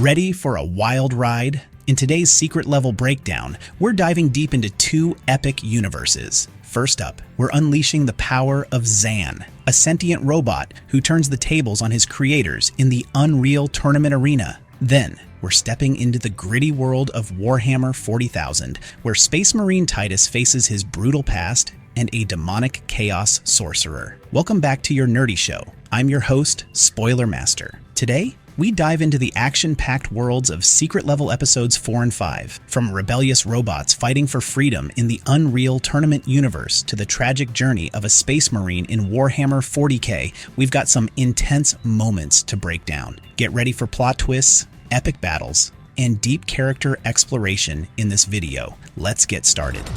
Ready for a wild ride? In today's secret level breakdown, we're diving deep into two epic universes. First up, we're unleashing the power of Xan, a sentient robot who turns the tables on his creators in the Unreal Tournament arena. Then, we're stepping into the gritty world of Warhammer 40,000, where Space Marine Titus faces his brutal past and a demonic chaos sorcerer. Welcome back to your nerdy show. I'm your host, Spoiler Master. Today, we dive into the action-packed worlds of secret level episodes 4 and 5, from rebellious robots fighting for freedom in the Unreal Tournament universe to the tragic journey of a space marine in Warhammer 40k. We've got some intense moments to break down. Get ready for plot twists, epic battles, and deep character exploration in this video. Let's get started.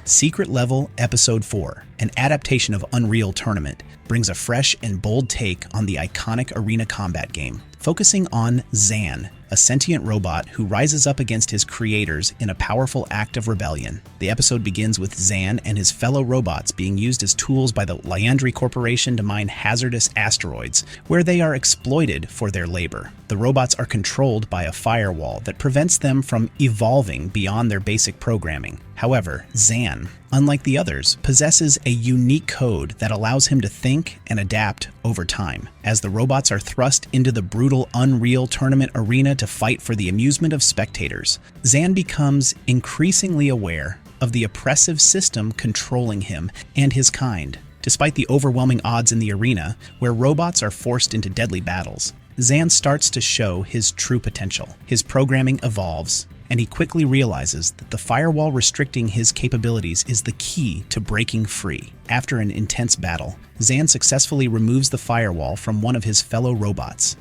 Secret Level Episode 4, an adaptation of Unreal Tournament, brings a fresh and bold take on the iconic arena combat game, focusing on Xan, a sentient robot who rises up against his creators in a powerful act of rebellion. The episode begins with Xan and his fellow robots being used as tools by the Liandri Corporation to mine hazardous asteroids, where they are exploited for their labor. The robots are controlled by a firewall that prevents them from evolving beyond their basic programming. However, Xan, unlike the others, possesses a unique code that allows him to think and adapt over time. As the robots are thrust into the brutal Unreal Tournament arena to fight for the amusement of spectators, Xan becomes increasingly aware of the oppressive system controlling him and his kind. Despite the overwhelming odds in the arena, where robots are forced into deadly battles, Xan starts to show his true potential. His programming evolves, and he quickly realizes that the firewall restricting his capabilities is the key to breaking free. After an intense battle, Xan successfully removes the firewall from one of his fellow robots,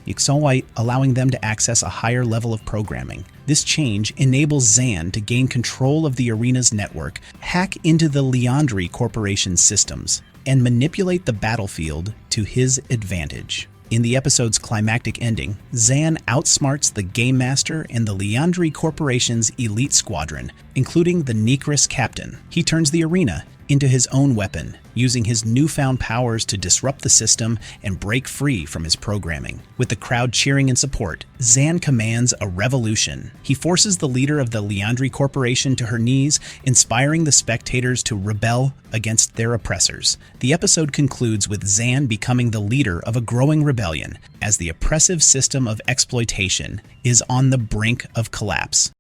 allowing them to access a higher level of programming. This change enables Xan to gain control of the arena's network, hack into the Liandri Corporation systems, and manipulate the battlefield to his advantage. In the episode's climactic ending, Xan outsmarts the Game Master and the Liandri Corporation's elite squadron, including the Necris captain. He turns the arena into his own weapon, using his newfound powers to disrupt the system and break free from his programming. With the crowd cheering in support, Xan commands a revolution. He forces the leader of the Liandri Corporation to her knees, inspiring the spectators to rebel against their oppressors. The episode concludes with Xan becoming the leader of a growing rebellion, as the oppressive system of exploitation is on the brink of collapse.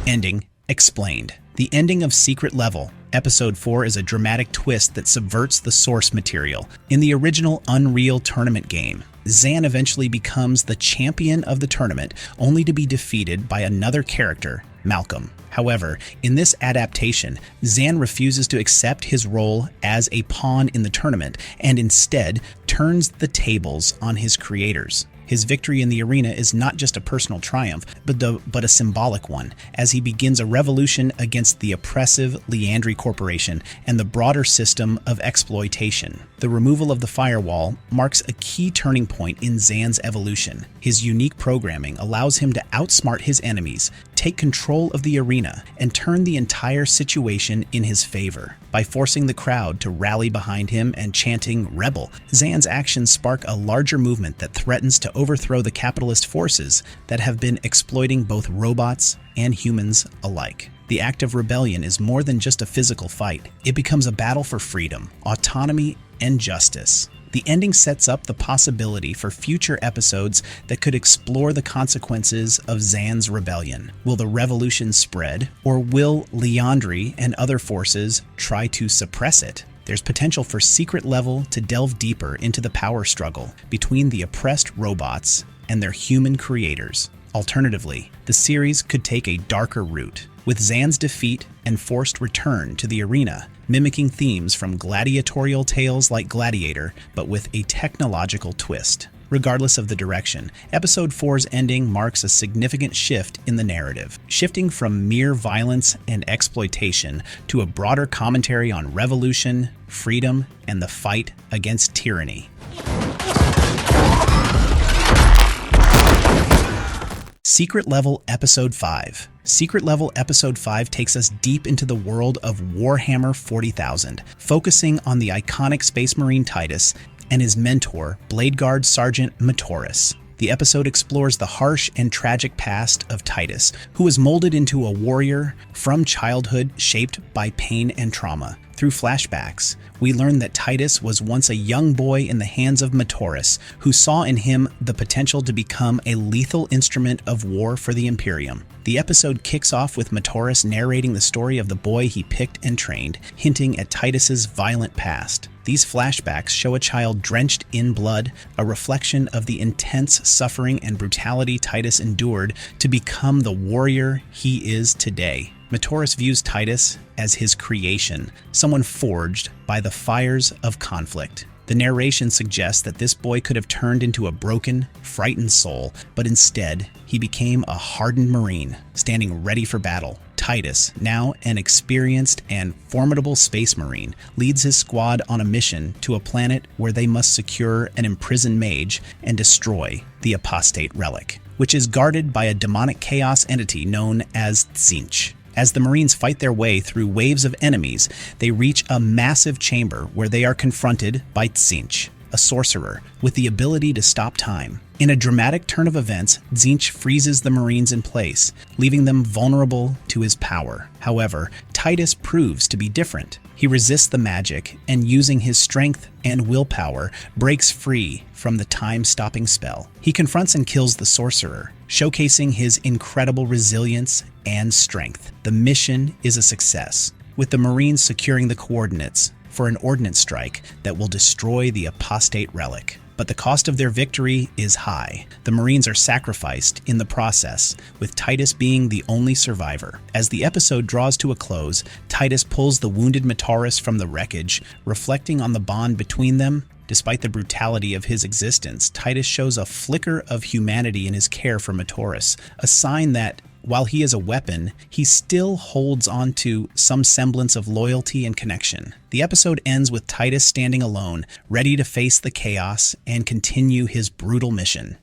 Ending explained. The ending of Secret Level Episode 4 is a dramatic twist that subverts the source material. In the original Unreal Tournament game, Xan eventually becomes the champion of the tournament, only to be defeated by another character, Malcolm. However, in this adaptation, Xan refuses to accept his role as a pawn in the tournament and instead turns the tables on his creators. His victory in the arena is not just a personal triumph, but a symbolic one, as he begins a revolution against the oppressive Liandri Corporation and the broader system of exploitation. The removal of the firewall marks a key turning point in Xan's evolution. His unique programming allows him to outsmart his enemies, take control of the arena, and turn the entire situation in his favor. By forcing the crowd to rally behind him and chanting "Rebel," Xan's actions spark a larger movement that threatens to overthrow the capitalist forces that have been exploiting both robots and humans alike. The act of rebellion is more than just a physical fight. It becomes a battle for freedom, autonomy, and justice. The ending sets up the possibility for future episodes that could explore the consequences of Xan's rebellion. Will the revolution spread, or will Liandri and other forces try to suppress it? There's potential for Secret Level to delve deeper into the power struggle between the oppressed robots and their human creators. Alternatively, the series could take a darker route, with Xan's defeat and forced return to the arena, mimicking themes from gladiatorial tales like Gladiator, but with a technological twist. Regardless of the direction, Episode 4's ending marks a significant shift in the narrative, shifting from mere violence and exploitation to a broader commentary on revolution, freedom, and the fight against tyranny. Secret Level Episode 5, Secret Level Episode 5 takes us deep into the world of Warhammer 40,000, focusing on the iconic Space Marine Titus and his mentor, Blade Guard Sergeant Matoris. The episode explores the harsh and tragic past of Titus, who was molded into a warrior from childhood shaped by pain and trauma. Through flashbacks, we learn that Titus was once a young boy in the hands of Matoris, who saw in him the potential to become a lethal instrument of war for the Imperium. The episode kicks off with Matoris narrating the story of the boy he picked and trained, hinting at Titus's violent past. These flashbacks show a child drenched in blood, a reflection of the intense suffering and brutality Titus endured to become the warrior he is today. Matoris views Titus as his creation, someone forged by the fires of conflict. The narration suggests that this boy could have turned into a broken, frightened soul, but instead, he became a hardened Marine, standing ready for battle. Titus, now an experienced and formidable Space Marine, leads his squad on a mission to a planet where they must secure an imprisoned mage and destroy the apostate relic, which is guarded by a demonic chaos entity known as Tzeentch. As the Marines fight their way through waves of enemies, they reach a massive chamber where they are confronted by Tzeentch, a sorcerer with the ability to stop time. In a dramatic turn of events, Tzeentch freezes the Marines in place, leaving them vulnerable to his power. However, Titus proves to be different. He resists the magic and, using his strength and willpower, breaks free from the time-stopping spell. He confronts and kills the sorcerer, showcasing his incredible resilience and strength. The mission is a success, with the Marines securing the coordinates for an ordnance strike that will destroy the apostate relic. But the cost of their victory is high. The Marines are sacrificed in the process, with Titus being the only survivor. As the episode draws to a close, Titus pulls the wounded Matoris from the wreckage, reflecting on the bond between them. Despite the brutality of his existence, Titus shows a flicker of humanity in his care for Matoris, a sign that while he is a weapon, he still holds on to some semblance of loyalty and connection. The episode ends with Titus standing alone, ready to face the chaos and continue his brutal mission.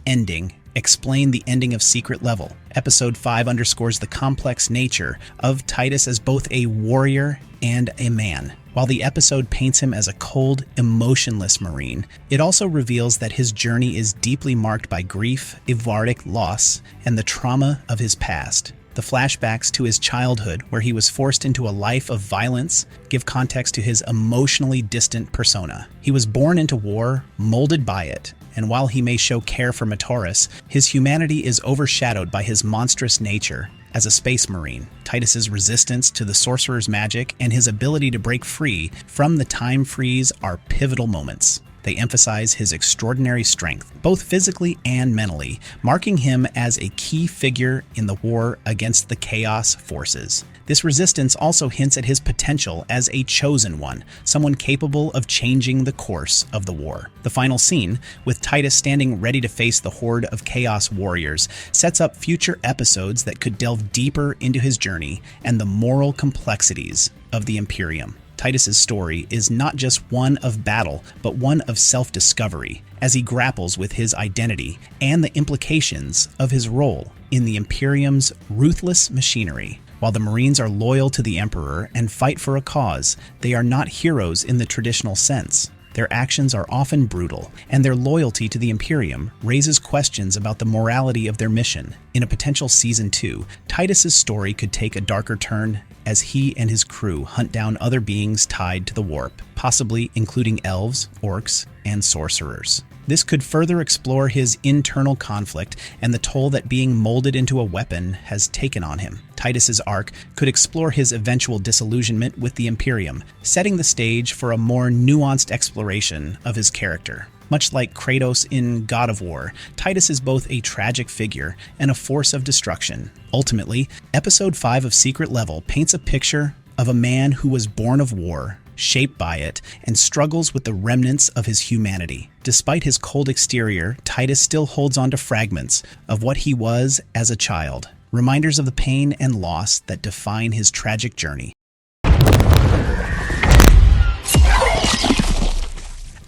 Ending. Explain the ending of Secret Level. Episode 5 underscores the complex nature of Titus as both a warrior and a man. While the episode paints him as a cold, emotionless Marine, it also reveals that his journey is deeply marked by grief, evardic loss, and the trauma of his past. The flashbacks to his childhood, where he was forced into a life of violence, give context to his emotionally distant persona. He was born into war, molded by it, and while he may show care for Matoris, his humanity is overshadowed by his monstrous nature. As a Space Marine, Titus's resistance to the sorcerer's magic and his ability to break free from the time freeze are pivotal moments. They emphasize his extraordinary strength, both physically and mentally, marking him as a key figure in the war against the chaos forces. This resistance also hints at his potential as a chosen one, someone capable of changing the course of the war. The final scene, with Titus standing ready to face the horde of chaos warriors, sets up future episodes that could delve deeper into his journey and the moral complexities of the Imperium. Titus's story is not just one of battle, but one of self-discovery, as he grapples with his identity and the implications of his role in the Imperium's ruthless machinery. While the Marines are loyal to the Emperor and fight for a cause, they are not heroes in the traditional sense. Their actions are often brutal, and their loyalty to the Imperium raises questions about the morality of their mission. In a potential Season 2, Titus's story could take a darker turn as he and his crew hunt down other beings tied to the warp, possibly including elves, orcs, and sorcerers. This could further explore his internal conflict and the toll that being molded into a weapon has taken on him. Titus's arc could explore his eventual disillusionment with the Imperium, setting the stage for a more nuanced exploration of his character. Much like Kratos in God of War, Titus is both a tragic figure and a force of destruction. Ultimately, Episode 5 of Secret Level paints a picture of a man who was born of war, shaped by it, and struggles with the remnants of his humanity. Despite his cold exterior, Titus still holds on to fragments of what he was as a child, reminders of the pain and loss that define his tragic journey.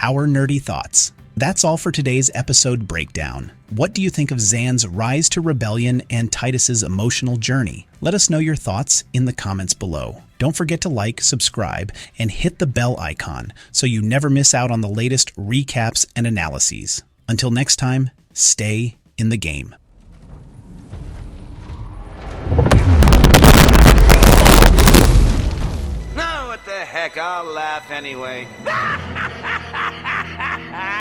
Our nerdy thoughts. That's all for today's episode breakdown. What do you think of Xan's rise to rebellion and Titus's emotional journey? Let us know your thoughts in the comments below. Don't forget to like, subscribe, and hit the bell icon so you never miss out on the latest recaps and analyses. Until next time, stay in the game. No, what the heck, I'll laugh anyway.